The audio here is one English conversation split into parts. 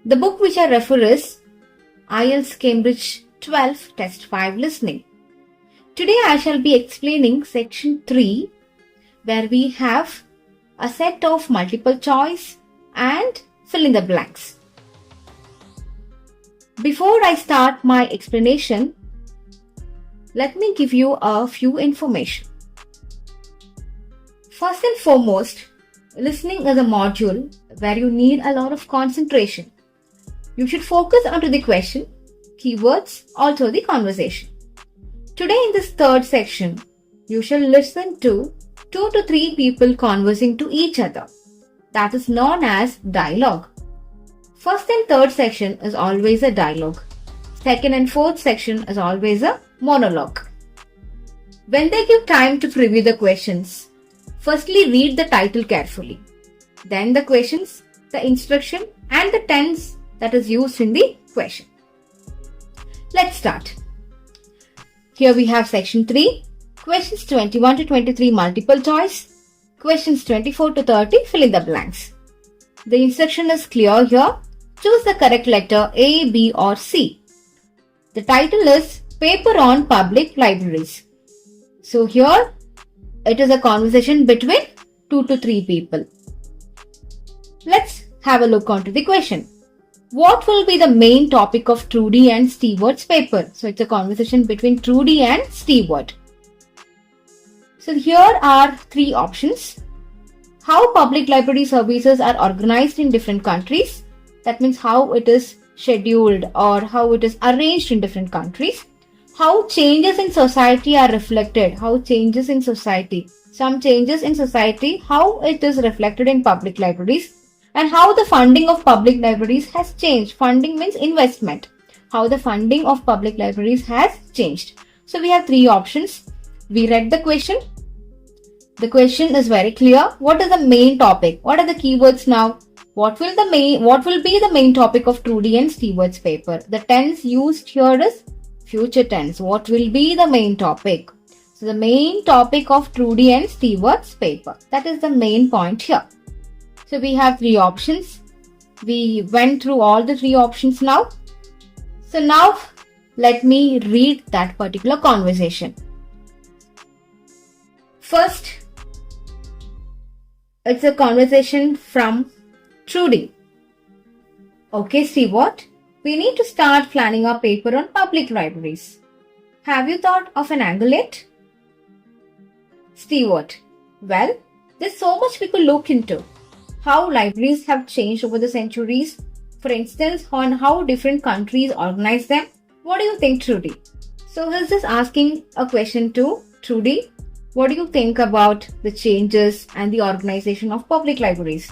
The book which I refer is IELTS Cambridge 12 Test 5 Listening. Today I shall be explaining section 3, where we have a set of multiple choice and fill in the blanks. Before I start my explanation, let me give you a few information. First and foremost, listening is a module where you need a lot of concentration. You should focus onto the question, keywords, also the conversation. Today in this third section, you shall listen to 2 to 3 people conversing to each other. That is known as dialogue. First and third section is always a dialogue. Second and fourth section is always a monologue. When they give time to preview the questions, firstly read the title carefully. Then the questions, the instruction and the tense that is used in the question. Let's start. Here we have section 3, questions 21 to 23 multiple choice, questions 24 to 30 fill in the blanks. The instruction is clear here. Choose the correct letter A, B or C. The title is Paper on Public Libraries. So here it is a conversation between 2 to 3 people. Let's have a look onto the question. What will be the main topic of Trudy and Stewart's paper? So it's a conversation between Trudy and Stewart. So here are 3 options. How public library services are organized in different countries. That means how it is scheduled or how it is arranged in different countries. How changes in society are reflected. How changes in society. Some changes in society, how it is reflected in public libraries. And how the funding of public libraries has changed. Funding means investment. How the funding of public libraries has changed. So we have 3 options. We read the question. The question is very clear. What is the main topic? What are the keywords now? What will be the main topic of Trudy and Stewart's paper? The tense used here is future tense. What will be the main topic? So the main topic of Trudy and Stewart's paper. That is the main point here. So we have 3 options. We went through all the 3 options now. So now let me read that particular conversation. First, it's a conversation from Trudy. Okay, Stewart, we need to start planning our paper on public libraries. Have you thought of an angle yet? Stewart, well, there's so much we could look into. How libraries have changed over the centuries. For instance, on how different countries organize them. What do you think, Trudy? So he's just asking a question to Trudy. What do you think about the changes and the organization of public libraries?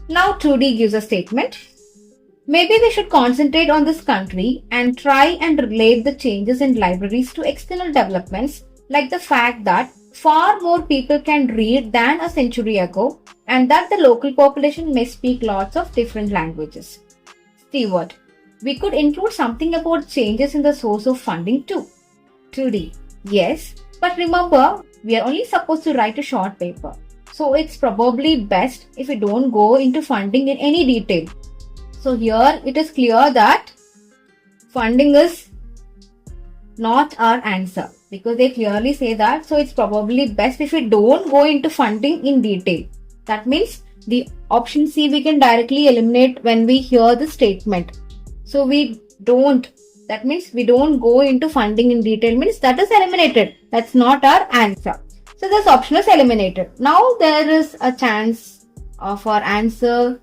Now Trudy gives a statement. Maybe we should concentrate on this country and try and relate the changes in libraries to external developments, like the fact that far more people can read than a century ago and that the local population may speak lots of different languages. Stewart, we could include something about changes in the source of funding too. Trudy, yes, but remember, we are only supposed to write a short paper. So it's probably best if we don't go into funding in any detail. So here it is clear that funding is not our answer because they clearly say that. So it's probably best if we don't go into funding in detail. That means the option C we can directly eliminate when we hear the statement. So that means we don't go into funding in detail means that is eliminated. That's not our answer. So this option is eliminated. Now there is a chance of our answer.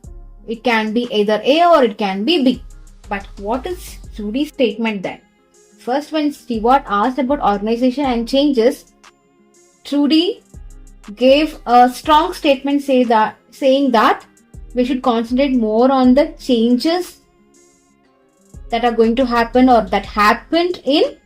It can be either A or it can be B. But what is Trudy's statement then? First, when Stewart asked about organization and changes, Trudy gave a strong statement saying that we should concentrate more on the changes that are going to happen or that happened in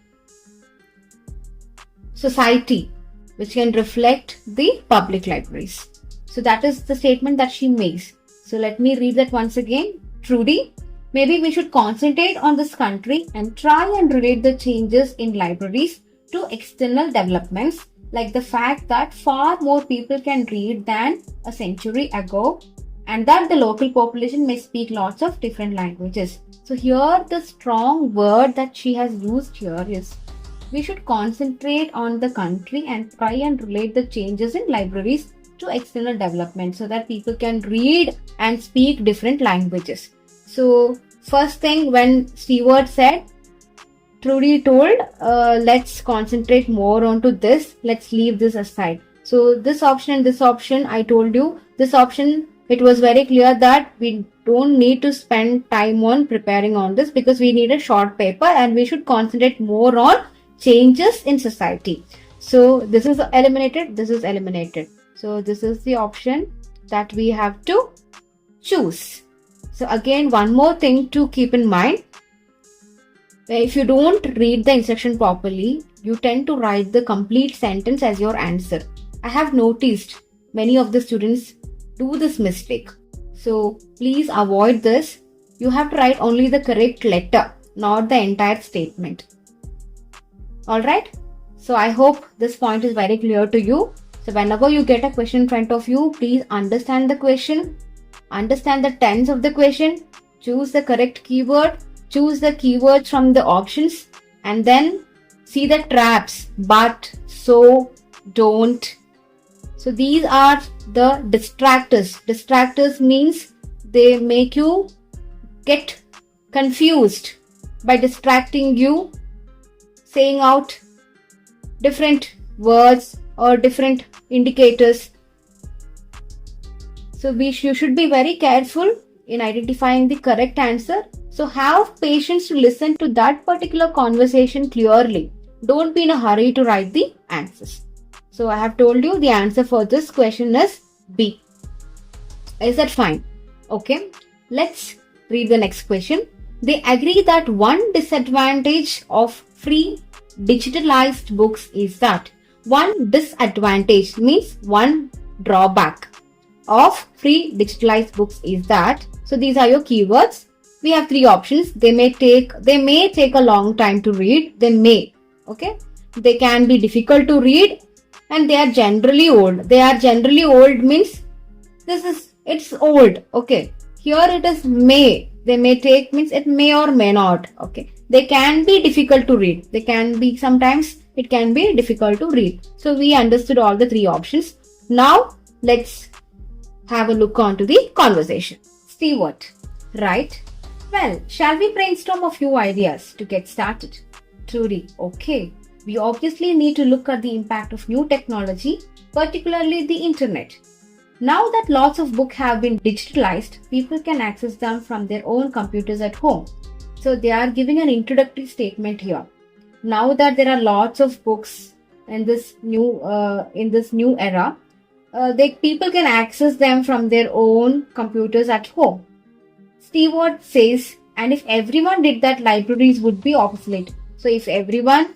society, which can reflect the public libraries. So that is the statement that she makes. So let me read that once again. Trudy, maybe we should concentrate on this country and try and relate the changes in libraries to external developments, like the fact that far more people can read than a century ago and that the local population may speak lots of different languages. So here the strong word that she has used here is we should concentrate on the country and try and relate the changes in libraries to external development so that people can read and speak different languages. So first thing when Stewart said, Trudy told, let's concentrate more onto this, let's leave this aside. So this option and this option, I told you, this option, it was very clear that we don't need to spend time on preparing on this because we need a short paper and we should concentrate more on changes in society. So this is eliminated, this is eliminated. So this is the option that we have to choose. So again, one more thing to keep in mind. If you don't read the instruction properly, you tend to write the complete sentence as your answer. I have noticed many of the students do this mistake. So please avoid this. You have to write only the correct letter, not the entire statement. Alright? So I hope this point is very clear to you. So whenever you get a question in front of you, please understand the question, understand the tense of the question, choose the correct keyword, choose the keywords from the options, and then see the traps, but, so, don't. So these are the distractors. Distractors means they make you get confused by distracting you, saying out different words or different indicators. So you should be very careful in identifying the correct answer. So have patience to listen to that particular conversation clearly. Don't be in a hurry to write the answers. So I have told you the answer for this question is B. Is that fine? Okay. Let's read the next question. They agree that one disadvantage of free digitalized books is that one disadvantage means one drawback of free digitalized books is that. So these are your keywords. We have three options. They may take a long time to read. They may. Okay. They can be difficult to read. And they are generally old. They are generally old means it's old. Okay. Here it is may. They may take means it may or may not. Okay. They can be difficult to read. They can be sometimes it can be difficult to read. So we understood all the three options. Now let's have a look onto the conversation. Stewart, right? Well, shall we brainstorm a few ideas to get started? Trudy, okay. We obviously need to look at the impact of new technology, particularly the internet. Now that lots of books have been digitalized, people can access them from their own computers at home. So they are giving an introductory statement here. Now that there are lots of books in this new era, people can access them from their own computers at home. Stewart says, and if everyone did that, libraries would be obsolete. So if everyone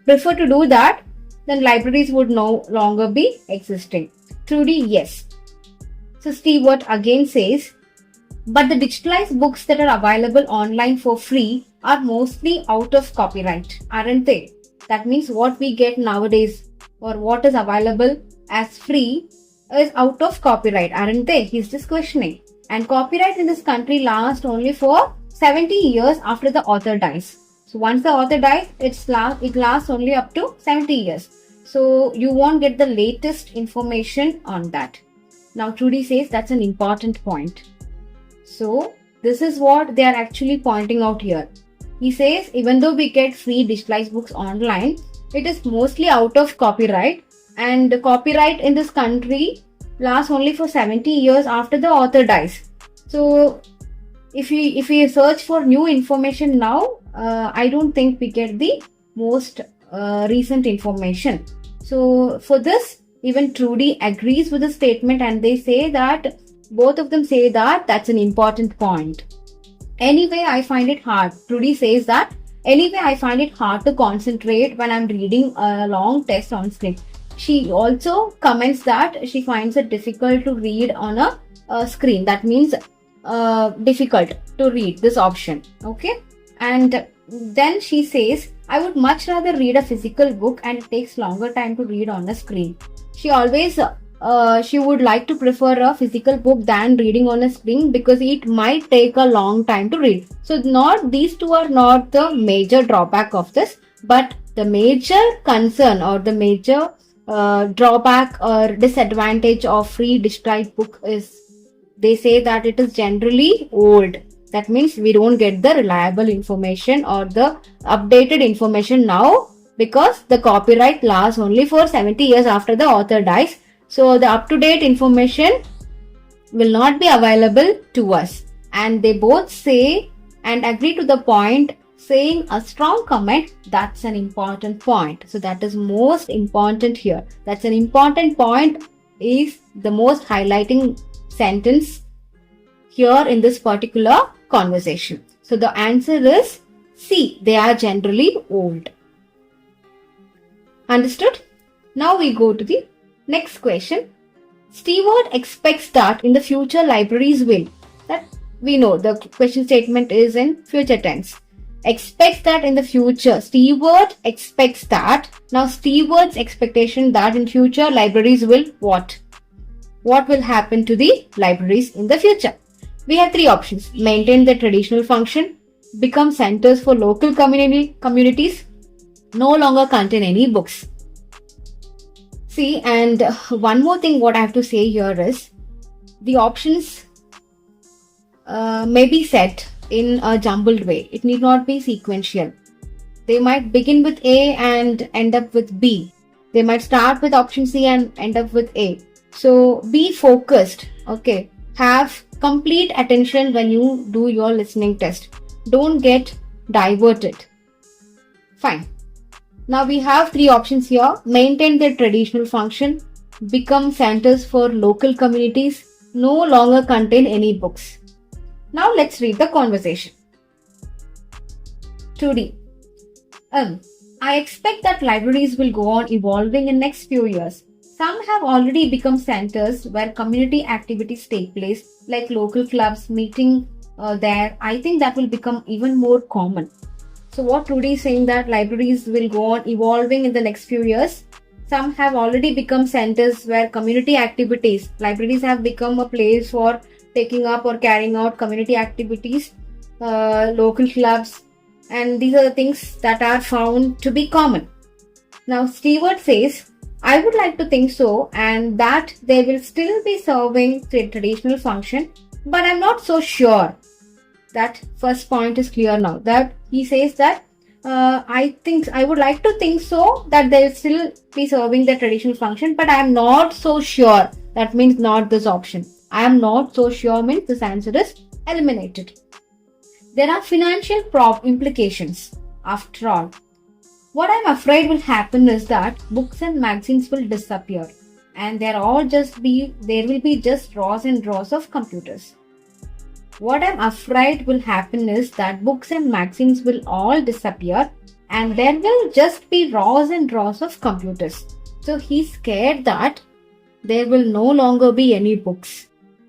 prefer to do that, then libraries would no longer be existing. Trudy, yes. So Stewart again says, but the digitalized books that are available online for free are mostly out of copyright, aren't they? That means what we get nowadays or what is available as free is out of copyright, aren't they? He's just questioning. And copyright in this country lasts only for 70 years after the author dies. So once the author dies, it lasts only up to 70 years. So you won't get the latest information on that. Now Trudy says that's an important point. So this is what they are actually pointing out here. He says even though we get free digitalized books online, it is mostly out of copyright, and the copyright in this country lasts only for 70 years after the author dies. So if we search for new information now, I don't think we get the most recent information. So for this, even Trudy agrees with the statement, and they say that both of them say that that's an important point. Anyway, I find it hard. Trudy says that anyway, I find it hard to concentrate when I'm reading a long text on screen. She also comments that she finds it difficult to read on a screen. That means difficult to read this option. Okay. And then she says, I would much rather read a physical book and it takes longer time to read on a screen. She always she would like to prefer a physical book than reading on a screen because it might take a long time to read. So these two are not the major drawback of this, but the major concern or the major drawback or disadvantage of free digitized book is they say that it is generally old. That means we don't get the reliable information or the updated information now because the copyright lasts only for 70 years after the author dies. So the up-to-date information will not be available to us. And they both say and agree to the point, saying a strong comment, that's an important point. So that is most important here. That's an important point, is the most highlighting sentence here in this particular conversation. So the answer is C. They are generally old. Understood? Now we go to the next question. Stewart expects that in the future libraries will. That we know the question statement is in future tense. Expects that in the future. Stewart expects that. Now Stewart's expectation that in future libraries will what? What will happen to the libraries in the future? We have three options. Maintain the traditional function, become centers for local communities, no longer contain any books. See, and one more thing what I have to say here is the options may be set in a jumbled way. It need not be sequential. They might begin with A and end up with B. They might start with option C and end up with A. So be focused. Okay. Have complete attention when you do your listening test. Don't get diverted. Fine. Now we have three options here. Maintain their traditional function, become centers for local communities, no longer contain any books. Now let's read the conversation. 2D. I expect that libraries will go on evolving in next few years. Some have already become centers where community activities take place, like local clubs meeting there. I think that will become even more common. So what Rudy is saying that libraries will go on evolving in the next few years. Some have already become centers where community activities, libraries have become a place for taking up or carrying out community activities, local clubs, and these are the things that are found to be common. Now Stewart says, I would like to think so, and that they will still be serving the traditional function, but I'm not so sure. That first point is clear now. That he says that I would like to think so that they will still be serving the traditional function, but I'm not so sure. That means not this option. I am not so sure means this answer is eliminated. There are financial implications after all. What I'm afraid will happen is that books and magazines will disappear, and there will be just rows and rows of computers. What I'm afraid will happen is that books and magazines will all disappear, and there will just be rows and rows of computers. So he's scared that there will no longer be any books.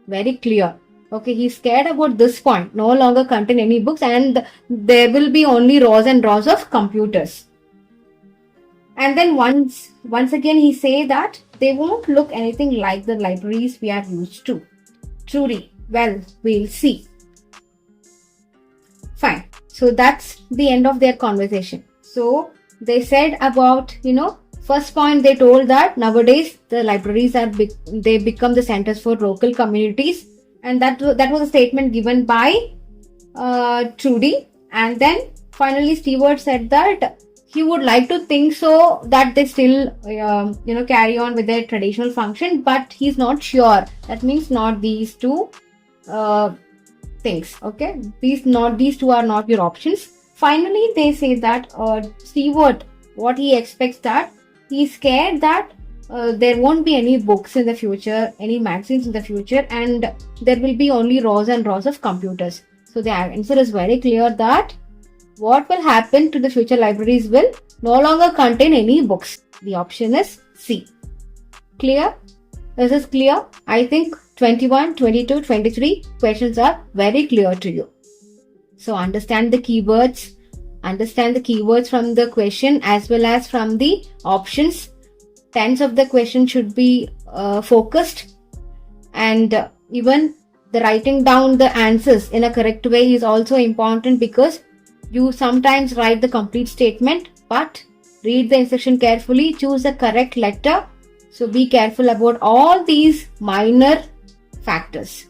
Very clear. Okay, he's scared about this point. No longer contain any books, and there will be only rows and rows of computers. And then once again he say that they won't look anything like the libraries we are used to. Truly, well, we'll see. Fine. So that's the end of their conversation. So they said about, first point they told that nowadays the libraries they become the centers for local communities, and that was a statement given by Trudy. And then finally Stewart said that he would like to think so that they still carry on with their traditional function, but he's not sure. That means not these two things. Okay, these two are not your options. Finally they say that Stewart, what he expects, that he's scared that there won't be any books in the future, any magazines in the future, and there will be only rows and rows of computers. So the answer is very clear that what will happen to the future libraries will no longer contain any books. The option is C. Clear? This is clear. I think 21, 22, 23 questions are very clear to you. So understand the keywords from the question as well as from the options. Tense of the question should be focused, and even the writing down the answers in a correct way is also important, because you sometimes write the complete statement but read the instruction carefully, choose the correct letter. So be careful about all these minor factors.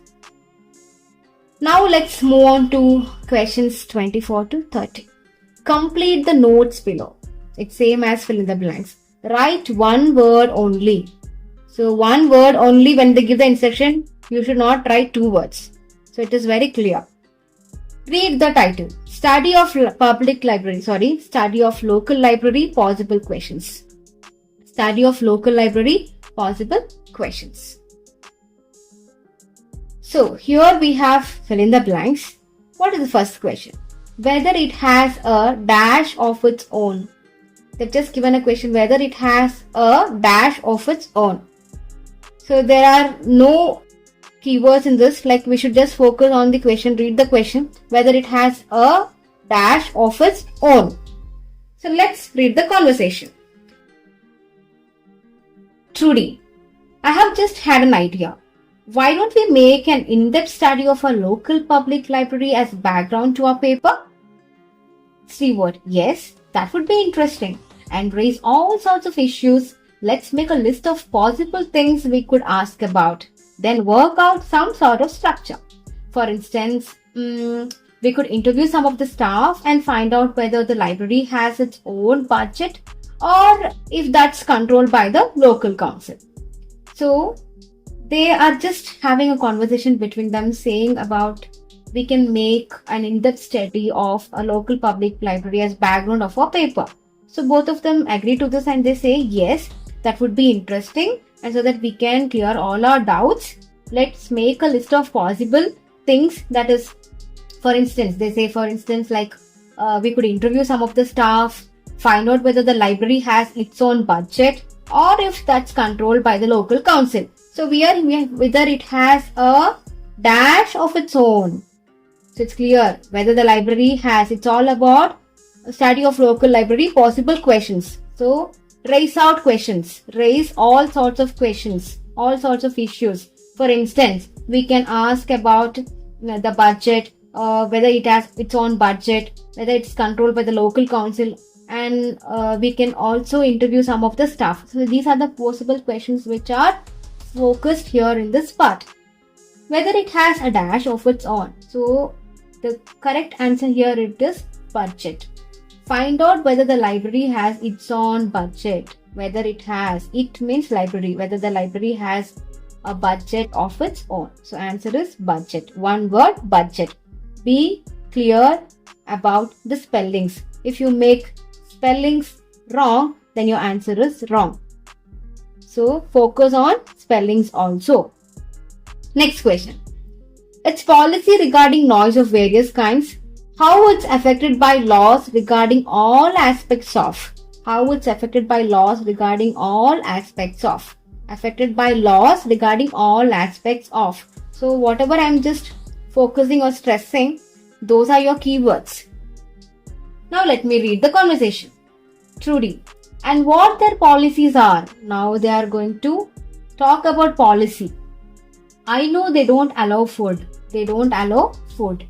Now let's move on to questions 24 to 30. Complete the notes below. It's same as fill in the blanks. Write one word only. So one word only when they give the instruction. You should not write two words. So it is very clear. Read the title. Study of local library, possible questions. Study of local library, possible questions. So here we have fill in the blanks. What is the first question? Whether it has a dash of its own. They've just given a question whether it has a dash of its own. So there are no keywords in this, like we should just focus on the question, read the question, whether it has a dash of its own. So let's read the conversation. Trudy, I have just had an idea. Why don't we make an in-depth study of a local public library as background to our paper? Stewart, yes, that would be interesting and raise all sorts of issues. Let's make a list of possible things we could ask about. Then work out some sort of structure. For instance, we could interview some of the staff and find out whether the library has its own budget or if that's controlled by the local council. So they are just having a conversation between them, saying about we can make an in-depth study of a local public library as background of our paper. So both of them agree to this and they say yes, that would be interesting, and so that we can clear all our doubts, let's make a list of possible things. That is, for instance, they say, for instance, like we could interview some of the staff, find out whether the library has its own budget or if that's controlled by the local council. So we are whether it has a dash of its own. So it's clear whether the library has, it's all about a study of local library, possible questions. So raise out questions, raise all sorts of questions, all sorts of issues. For instance, we can ask about the budget, whether it has its own budget, whether it's controlled by the local council, and we can also interview some of the staff. So these are the possible questions which are focused here in this part. Whether it has a dash of its own. So the correct answer here it is budget. Find out whether the library has its own budget. Whether it has, it means library, whether the library has a budget of its own. So answer is budget. One word, budget. Be clear about the spellings. If you make spellings wrong, then your answer is wrong. So focus on spellings also. Next question. Its policy regarding noise of various kinds. How it's affected by laws regarding all aspects of. How it's affected by laws regarding all aspects of. Affected by laws regarding all aspects of. So whatever I'm just focusing or stressing, those are your keywords. Now let me read the conversation. Trudy. And what their policies are. Now they are going to talk about policy. I know they don't allow food. They don't allow food.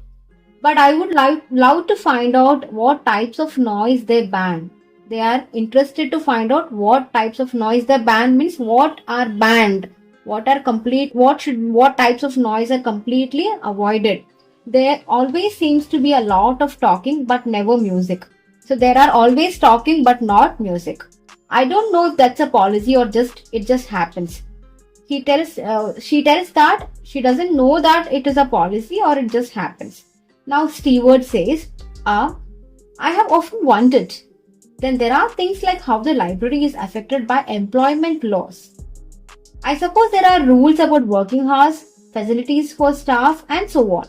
But I would love to find out what types of noise they ban. They are interested to find out what types of noise they ban, means what are banned, what types of noise are completely avoided. There always seems to be a lot of talking but never music. So there are always talking but not music. I don't know if that's a policy or it just happens. She tells that she doesn't know that it is a policy or it just happens. Now Stewart says, I have often wondered. Then there are things like how the library is affected by employment laws. I suppose there are rules about working hours, facilities for staff, and so on.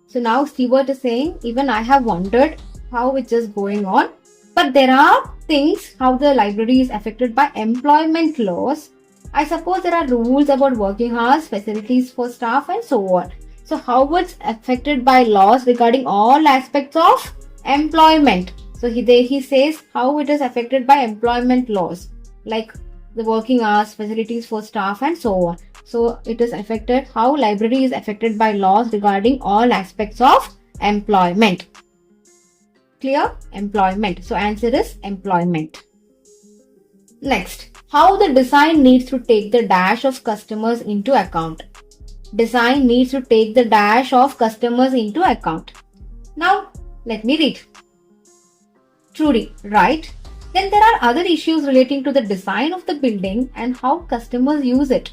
So now Stewart is saying, even I have wondered how it's just going on. But there are things how the library is affected by employment laws. I suppose there are rules about working hours, facilities for staff, and so on. So how it's affected by laws regarding all aspects of employment. So he says how it is affected by employment laws. Like the working hours, facilities for staff, and so on. So it is affected, how library is affected by laws regarding all aspects of employment. Clear? Employment. So answer is employment. Next, how the design needs to take the dash of customers into account. Design needs to take the dash of customers into account. Now, let me read. Trudy, right? Then there are other issues relating to the design of the building and how customers use it.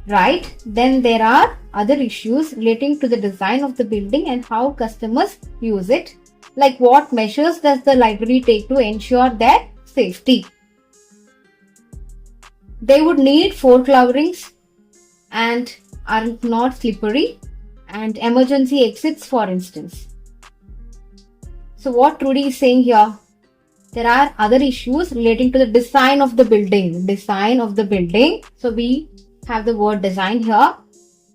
Right? Then there are other issues relating to the design of the building and how customers use it. Like what measures does the library take to ensure their safety? They would need floor coverings and are not slippery, and emergency exits, for instance. So what Trudy is saying here, there are other issues relating to the design of the building. Design of the building. So we have the word design here,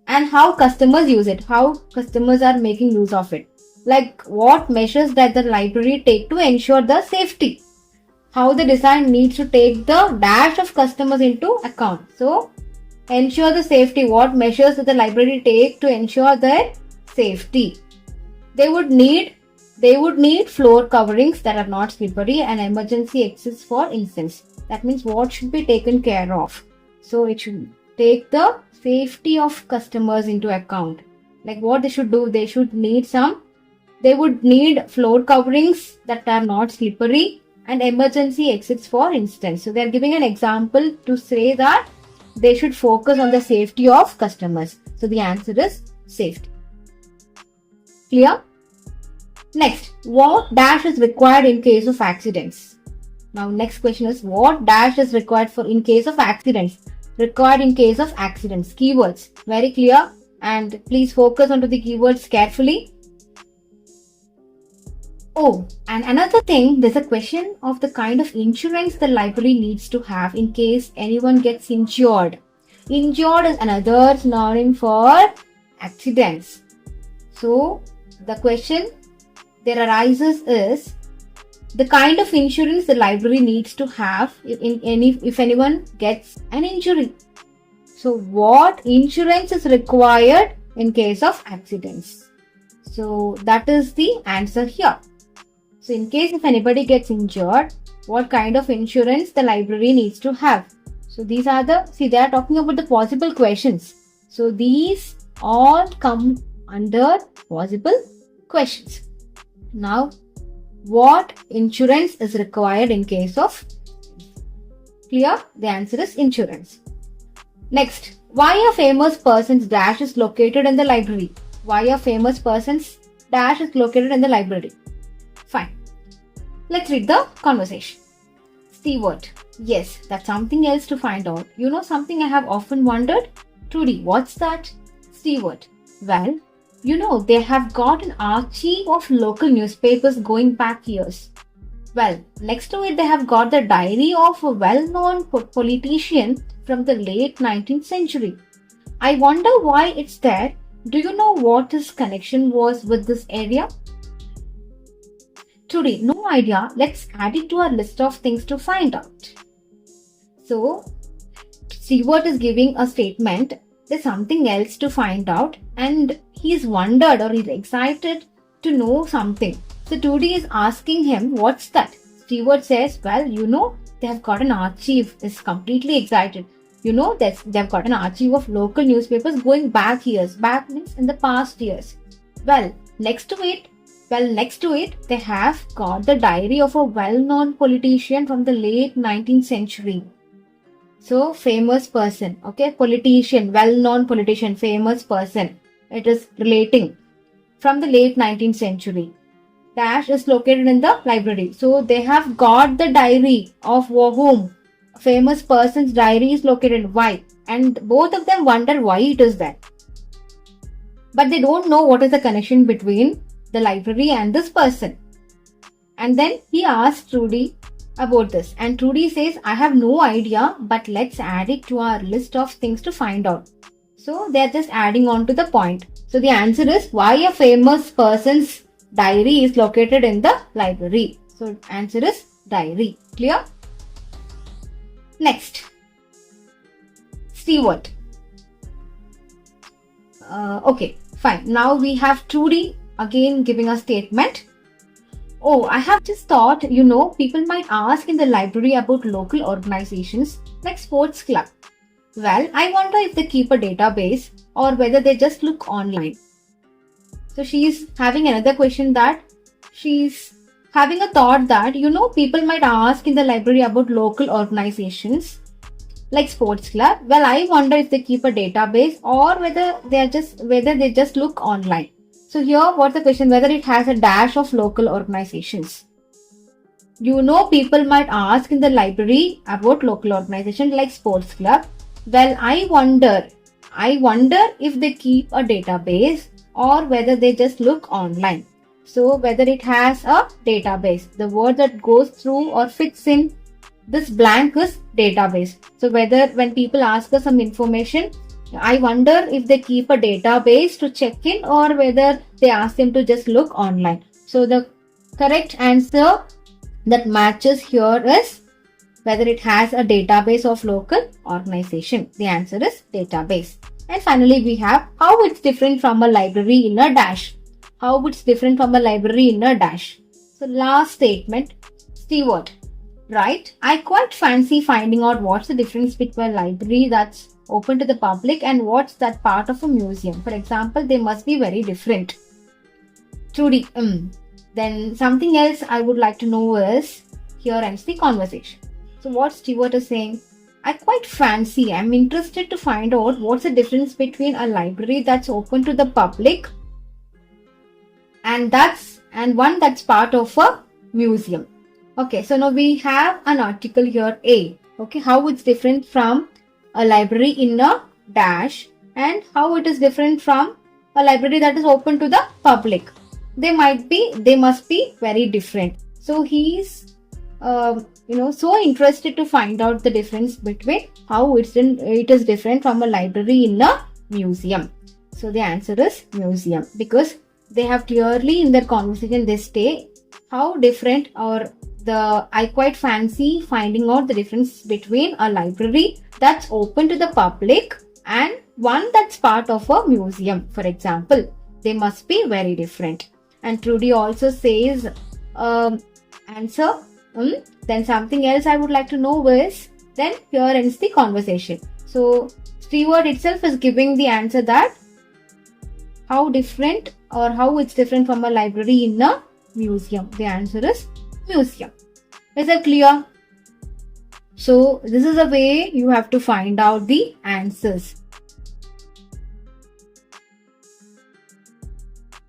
and how customers use it, how customers are making use of it. Like what measures that the library take to ensure the safety. How the design needs to take the dash of customers into account. So ensure the safety. What measures does the library take to ensure their safety? They would need floor coverings that are not slippery and emergency exits, for instance. That means what should be taken care of. So it should take the safety of customers into account. Like what they should do, they would need floor coverings that are not slippery and emergency exits, for instance. So they are giving an example to say that they should focus on the safety of customers. So the answer is safety. Clear? Next, what dash is required in case of accidents? Now next question is, what dash is required for in case of accidents? Required in case of accidents. Keywords. Very clear, and please focus onto the keywords carefully. Oh, and another thing, there's a question of the kind of insurance the library needs to have in case anyone gets injured. Injured is another synonym for accidents. So the question there arises is the kind of insurance the library needs to have if anyone gets an injury. So what insurance is required in case of accidents? So that is the answer here. So in case if anybody gets injured, what kind of insurance the library needs to have? So these are they are talking about the possible questions. So these all come under possible questions. Now, what insurance is required in case of? Clear? The answer is insurance. Next, why a famous person's dash is located in the library? Why a famous person's dash is located in the library? Fine. Let's read the conversation. Stewart. Yes, that's something else to find out. You know something I have often wondered? Trudy, what's that? Stewart. Well, you know, they have got an archive of local newspapers going back years. Well, next to it they have got the diary of a well-known politician from the late 19th century. I wonder why it's there. Do you know what his connection was with this area? Trudy, no idea. Let's add it to our list of things to find out. So, Stewart is giving a statement. There's something else to find out, and he's wondered or he's excited to know something. So Trudy is asking him, what's that? Stewart says, well, you know, they have got an archive. Is completely excited. You know, they've got an archive of local newspapers going back years. Back means in the past years. Well, next to it, they have got the diary of a well-known politician from the late 19th century. So, famous person, okay, politician, well-known politician, famous person. It is relating from the late 19th century. Dash is located in the library. So, they have got the diary of whom? A famous person's diary is located. Why? And both of them wonder why it is there. But they don't know what is the connection between the library and this person. And then he asks Trudy about this, and Trudy says, I have no idea, but let's add it to our list of things to find out. So they're just adding on to the point. So the answer is, why a famous person's diary is located in the library. So answer is diary. Clear? Next, Stewart. Okay, fine. Now we have Trudy again giving a statement. Oh, I have just thought, people might ask in the library about local organizations like sports club. Well, I wonder if they keep a database or whether they just look online. So she's having another question that she's having a thought that, people might ask in the library about local organizations like sports club. Well, I wonder if they keep a database or whether they just look online. So here, what's the question? Whether it has a dash of local organizations. People might ask in the library about local organizations like sports club. Well, I wonder if they keep a database or whether they just look online. So whether it has a database. The word that goes through or fits in this blank is database. So whether when people ask us some information, I wonder if they keep a database to check in or whether they ask them to just look online. So the correct answer that matches here is whether it has a database of local organization. The answer is database. And finally, we have how it's different from a library in a dash. How it's different from a library in a dash. So last statement, Stewart. Right? I quite fancy finding out what's the difference between a library that's open to the public and what's that part of a museum. For example, they must be very different. Trudy, Then something else I would like to know is, here ends the conversation. So what Stewart is saying, I'm interested to find out what's the difference between a library that's open to the public and one that's part of a museum. Okay, so now we have an article here, A. Okay, how it's different from a library in a dash and how it is different from a library that is open to the public. They must be very different. So he's, so interested to find out the difference between how it is different from a library in a museum. So the answer is museum, because they have clearly in their conversation they say how different I quite fancy finding out the difference between a library that's open to the public and one that's part of a museum, for example. They must be very different. And Trudy also says, answer. Then something else I would like to know is, then here ends the conversation. So Stewart itself is giving the answer that how different or how it's different from a library in a museum. The answer is museum. Is that clear? So this is a way you have to find out the answers.